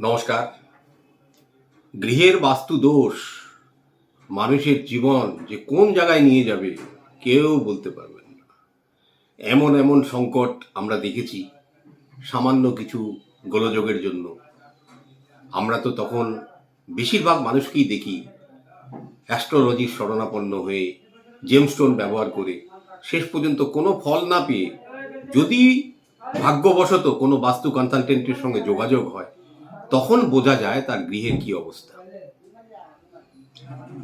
নমস্কার। গৃহের বাস্তু দোষ মানুষের জীবন যে কোন জায়গায় নিয়ে যাবে কেউ বলতে পারবেন না। এমন এমন সংকট আমরা দেখেছি সামান্য কিছু গোলযোগের জন্য। আমরা তো তখন বেশিরভাগ মানুষকেই দেখি অ্যাস্ট্রোলজির শরণাপন্ন হয়ে জেমস্টোন ব্যবহার করে শেষ পর্যন্ত কোনো ফল না পেয়ে, যদি ভাগ্যবশত কোনো বাস্তু কনসালটেন্টের সঙ্গে যোগাযোগ হয়, তখন বোঝা যায় তার গৃহের কি অবস্থা।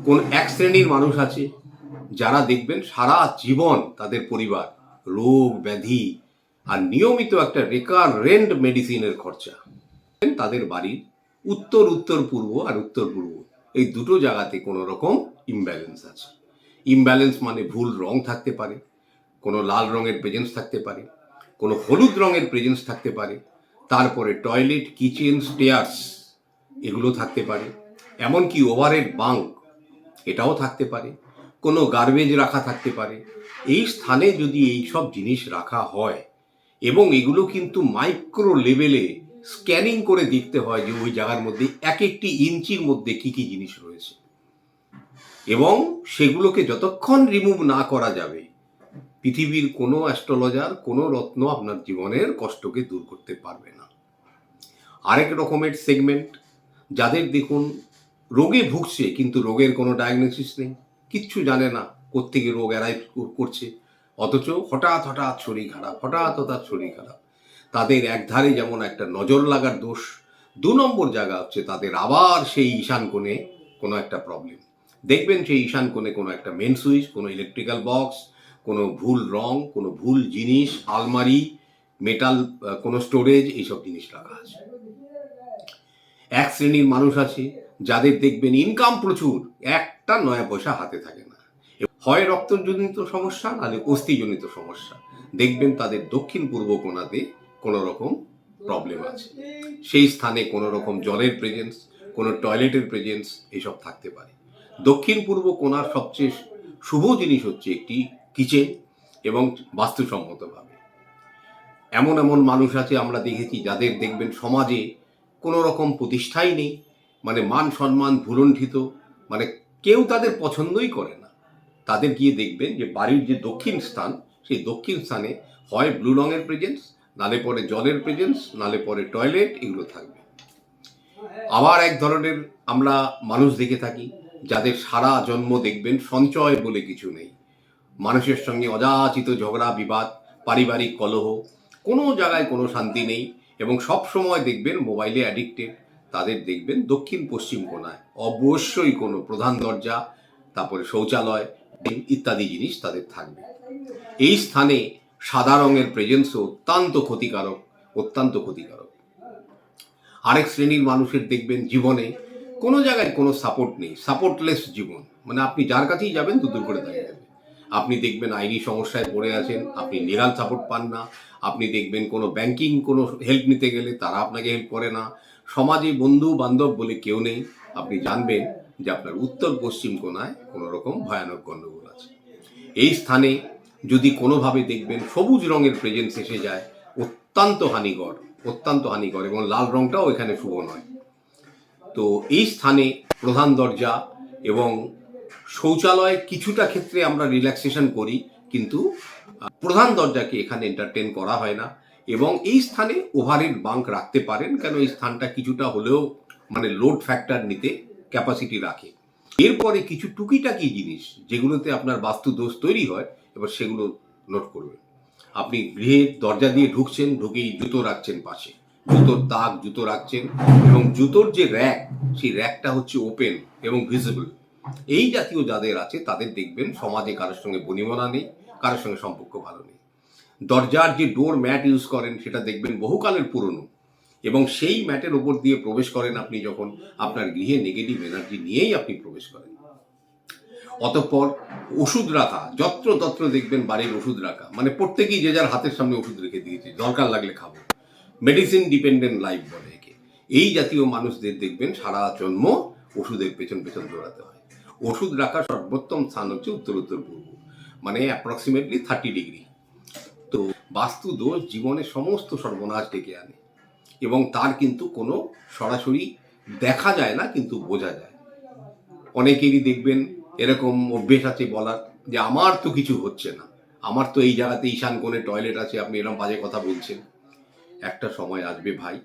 কোন এক শ্রেণীর মানুষ আছে যারা দেখবেন সারা জীবন তাদের পরিবার রোগ ব্যাধি আর নিয়মিত একটা রেকারেন্ট মেডিসিনের খরচা। তাদের বাড়ির উত্তর উত্তর পূর্ব আর উত্তর পূর্ব এই দুটো জায়গাতে কোনো রকম ইমব্যালেন্স আছে। ইমব্যালেন্স মানে ভুল রং থাকতে পারে, কোনো লাল রঙের প্রেজেন্স থাকতে পারে, কোনো হলুদ রঙের প্রেজেন্স থাকতে পারে, তারপরে টয়লেট কিচেন স্টেয়ার্স এগুলো থাকতে পারে, এমনকি ওভারহেড বাঙ্ক এটাও থাকতে পারে, কোনো গার্বেজ রাখা থাকতে পারে। এই স্থানে যদি এই সব জিনিস রাখা হয় এবং এগুলো কিন্তু মাইক্রো লেভেলে স্ক্যানিং করে দেখতে হয় যে ওই জায়গার মধ্যে এক একটি ইঞ্চির মধ্যে কি কি জিনিস রয়েছে, এবং সেগুলোকে যতক্ষণ রিমুভ না করা যাবে পৃথিবীর কোনো অ্যাস্ট্রোলজার কোনো রত্ন আপনার জীবনের কষ্টকে দূর করতে পারবে না। আরেক রকমের সেগমেন্ট যাদের দেখুন রোগে ভুগছে কিন্তু রোগের কোনো ডায়াগনোসিস নেই, কিচ্ছু জানে না কোত্থেকে রোগ অ্যারাইভ করছে, অথচ হঠাৎ হঠাৎ শরীর খারাপ, হঠাৎ হঠাৎ শরীর খারাপ। তাদের একধারে যেমন একটা নজর লাগার দোষ, 2 নম্বর জায়গা হচ্ছে তাদের আবার সেই ঈশান কোণে কোনো একটা প্রবলেম। দেখবেন সেই ঈশান কোণে কোনো একটা মেন সুইচ, কোনো ইলেকট্রিক্যাল বক্স, কোনো ভুল রং, কোনো ভুল জিনিস, আলমারি, মেটাল কোনো স্টোরেজ, এইসব জিনিস রাখা আছে। এক শ্রেণীর মানুষ আছে যাদের দেখবেন ইনকাম প্রচুর, একটা নয়া পয়সা হাতে থাকে না, হয় রক্তজনিত সমস্যা নাহলে অস্থিজনিত সমস্যা। দেখবেন তাদের দক্ষিণ পূর্ব কোণাতে কোনো রকম প্রবলেম আছে, সেই স্থানে কোনো রকম জলের প্রেজেন্স, কোনো টয়লেটের প্রেজেন্স এইসব থাকতে পারে। দক্ষিণ পূর্ব কোণার সবচেয়ে শুভ জিনিস হচ্ছে একটি কিচেন, এবং বাস্তুসম্মতভাবে। এমন এমন মানুষ আছে আমরা দেখেছি যাদের দেখবেন সমাজে কোনো রকম প্রতিষ্ঠাই নেই, মানে মান সম্মান ভুলণ্ঠিত, মানে কেউ তাদের পছন্দই করে না। তাদের গিয়ে দেখবেন যে বাড়ির যে দক্ষিণ স্থান, সেই দক্ষিণ স্থানে হয় ব্লু রঙের প্রেজেন্স, নালে পরে জলের প্রেজেন্স, নালে পরে টয়লেট, এগুলো থাকবে। আবার এক ধরনের আমরা মানুষ দেখে থাকি যাদের সারা জন্ম দেখবেন সঞ্চয় বলে কিছু নেই, মানুষের সঙ্গে অযাচিত ঝগড়া বিবাদ, পারিবারিক কলহ, কোনো জায়গায় কোনো শান্তি নেই, এবং সব সময় দেখবেন মোবাইলে অ্যাডিক্টেড। তাদের দেখবেন দক্ষিণ পশ্চিম কোণায় অবশ্যই কোনো প্রধান দরজা, তারপরে শৌচালয় ইত্যাদি জিনিস তাদের থাকবে। এই স্থানে সাদা রঙের প্রেজেন্সও অত্যন্ত ক্ষতিকারক, অত্যন্ত ক্ষতিকারক। আরেক শ্রেণীর মানুষের দেখবেন জীবনে কোনো জায়গায় কোনো সাপোর্ট নেই, সাপোর্টলেস জীবন, মানে আপনি যার কাছেই যাবেন দূর করে দাঁড়িয়ে যাবে। আপনি দেখবেন আইনি সমস্যায় পড়ে আছেন, আপনি লিগাল সাপোর্ট পান না, আপনি দেখবেন কোনো ব্যাংকিং কোনো হেল্প নিতে গেলে তারা আপনাকে হেল্প করে না, সমাজে বন্ধু বান্ধব বলে কেউ নেই। আপনি জানবেন যে আপনার উত্তর পশ্চিম কোণায় কোনো রকম ভয়ানক গণ্ডগোল আছে। এই স্থানে যদি কোনোভাবে দেখবেন সবুজ রঙের প্রেজেন্স এসে যায়, অত্যন্ত হানিকর, অত্যন্ত হানিকর, এবং লাল রঙটাও এখানে শুভ নয়। তো এই স্থানে প্রধান দরজা এবং শৌচালয় কিছুটা ক্ষেত্রে আমরা রিল্যাক্সেশন করি, কিন্তু প্রধান দরজাকে এখানে এন্টারটেন করা হয় না। এবং এই স্থানে ওভারহেড বাঙ্ক রাখতে পারেন, কেন এই স্থানটা কিছুটা হলেও মানে লোড ফ্যাক্টর নিতে ক্যাপাসিটি রাখে। এরপরে কিছু টুকিটাকি জিনিস যেগুলোতে আপনার বাস্তু দোষ তৈরি হয়, এবার সেগুলো নোট করবেন। আপনি গৃহে দরজা দিয়ে ঢুকছেন, ঢুকেই জুতো রাখছেন পাশে, জুতোর দাগ জুতো রাখছেন, এবং জুতোর যে র্যাক, সেই র্যাকটা হচ্ছে ওপেন এবং ভিজিবল। এই জাতীয় যাদের আছে তাদের দেখবেন সমাজে কারোর সঙ্গে বনিবনা নেই, কারোর সঙ্গে সম্পর্ক ভালো নেই। দরজার যে ডোর ম্যাট ইউজ করেন সেটা দেখবেন বহুকালের পুরনো, এবং সেই ম্যাটের ওপর দিয়ে প্রবেশ করেন আপনি যখন, আপনার গৃহে নেগেটিভ এনার্জি নিয়েই আপনি প্রবেশ করেন। অতঃপর ওষুধ রাখা, যত্রতত্র দেখবেন বাড়ির ওষুধ রাখা, মানে প্রত্যেকেই যে যার হাতের সামনে ওষুধ রেখে দিয়েছে, দরকার লাগলে খাবো, মেডিসিন ডিপেন্ডেন্ট লাইফ বলে একে। এই জাতীয় মানুষদের দেখবেন সারা জন্ম ওষুধের পেছন পেছন দৌড়াতে হয়। ওষুধ রাখার সর্বোত্তম স্থান হচ্ছে উত্তর উত্তর পূর্ব, মানে অ্যাপ্রক্সিমেটলি 30 ডিগ্রি। তো বাস্তু দোষ জীবনে সমস্ত সর্বনাশ ডেকে আনে। এবং তার কিন্তু কোনো সরাসরি দেখা যায় না, কিন্তু বোঝা যায়। অনেকেরই দেখবেন এরকম অভ্যেস আছে বলার যে আমার তো কিছু হচ্ছে না, আমার তো এই জায়গাতে ঈশান কোণে টয়লেট আছে, আপনি এরকম বাজে কথা বলছেন। একটা সময় আসবে ভাই,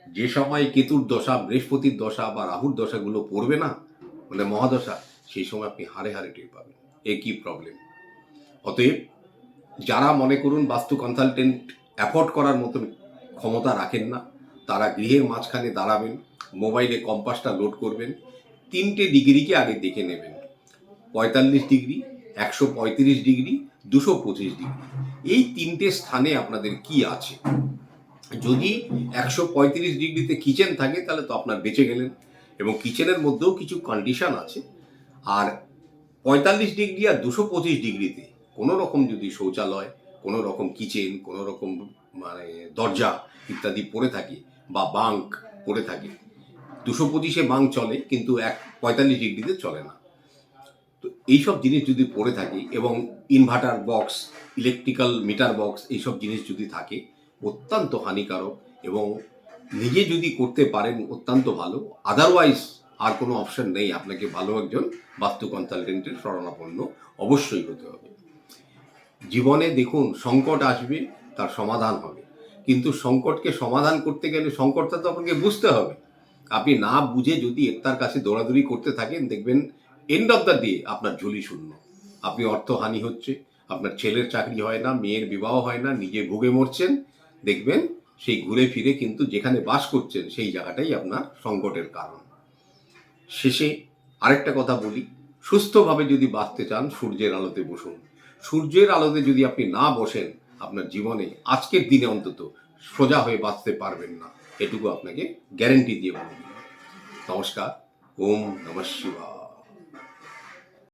যে সময় কেতুর দশা, বৃহস্পতির দশা বা রাহুর দশাগুলো পড়বে না, মানে মহাদশা, সেই সময় আপনি হাড়ে হাড়ে টের পাবেন এ কি প্রবলেম। অতএব যারা মনে করুন বাস্তু কনসালটেন্ট অ্যাফোর্ড করার মতন ক্ষমতা রাখেন না, তারা গৃহের মাঝখানে দাঁড়াবেন, মোবাইলে কম্পাসটা লোড করবেন, 3টে ডিগ্রিকে আগে দেখে নেবেন, 45 ডিগ্রি, 135 ডিগ্রি, 225 ডিগ্রি। এই 3টে স্থানে আপনাদের কি আছে। যদি 135 ডিগ্রিতে কিচেন থাকে তাহলে তো আপনার বেঁচে গেলেন, এবং কিচেনের মধ্যেও কিছু কন্ডিশন আছে। আর 45 ডিগ্রি আর 225 ডিগ্রিতে কোনো রকম যদি শৌচালয়, কোনো রকম কিচেন, কোনো রকম মানে দরজা ইত্যাদি পড়ে থাকে বা বাঙ্ক পড়ে থাকে, 225-এ বাঙ্ক চলে কিন্তু 45 ডিগ্রিতে চলে না। তো এইসব জিনিস যদি পড়ে থাকে এবং inverter box, electrical meter box, এইসব জিনিস যদি থাকে, অত্যন্ত হানিকারক। এবং নিজে যদি করতে পারেন অত্যন্ত ভালো, আদারওয়াইজ আর কোনো অপশন নেই, আপনাকে ভালো একজন বাস্তু কনসালটেন্টের শরণাপন্ন অবশ্যই হতে হবে। জীবনে দেখুন সংকট আসবে, তার সমাধান হবে, কিন্তু সংকটকে সমাধান করতে গেলে সংকটটা তো আপনাকে বুঝতে হবে। আপনি না বুঝে যদি তার কাছে দৌড়াদৌড়ি করতে থাকেন, দেখবেন এন্ড অফ দ্য ডে আপনার ঝুলি শূন্য, আপনি অর্থহানি হচ্ছে, আপনার ছেলের চাকরি হয় না, মেয়ের বিবাহ হয় না, নিজে ভুগে মরছেন, দেখবেন সেই ঘুরে ফিরে কিন্তু যেখানে বাস করছেন সেই জায়গাটাই আপনার সংকটের কারণ। শেষে আরেকটা কথা বলি, সুস্থভাবে যদি বাঁচতে চান সূর্যের আলোতে বসুন। সূর্যের আলোতে যদি আপনি না বসেন, আপনার জীবনে আজকের দিনে অন্তত সোজা হয়ে বাঁচতে পারবেন না, এটুকু আপনাকে গ্যারেন্টি দিয়ে বলুন। নমস্কার। ওম নমঃ শিবায়।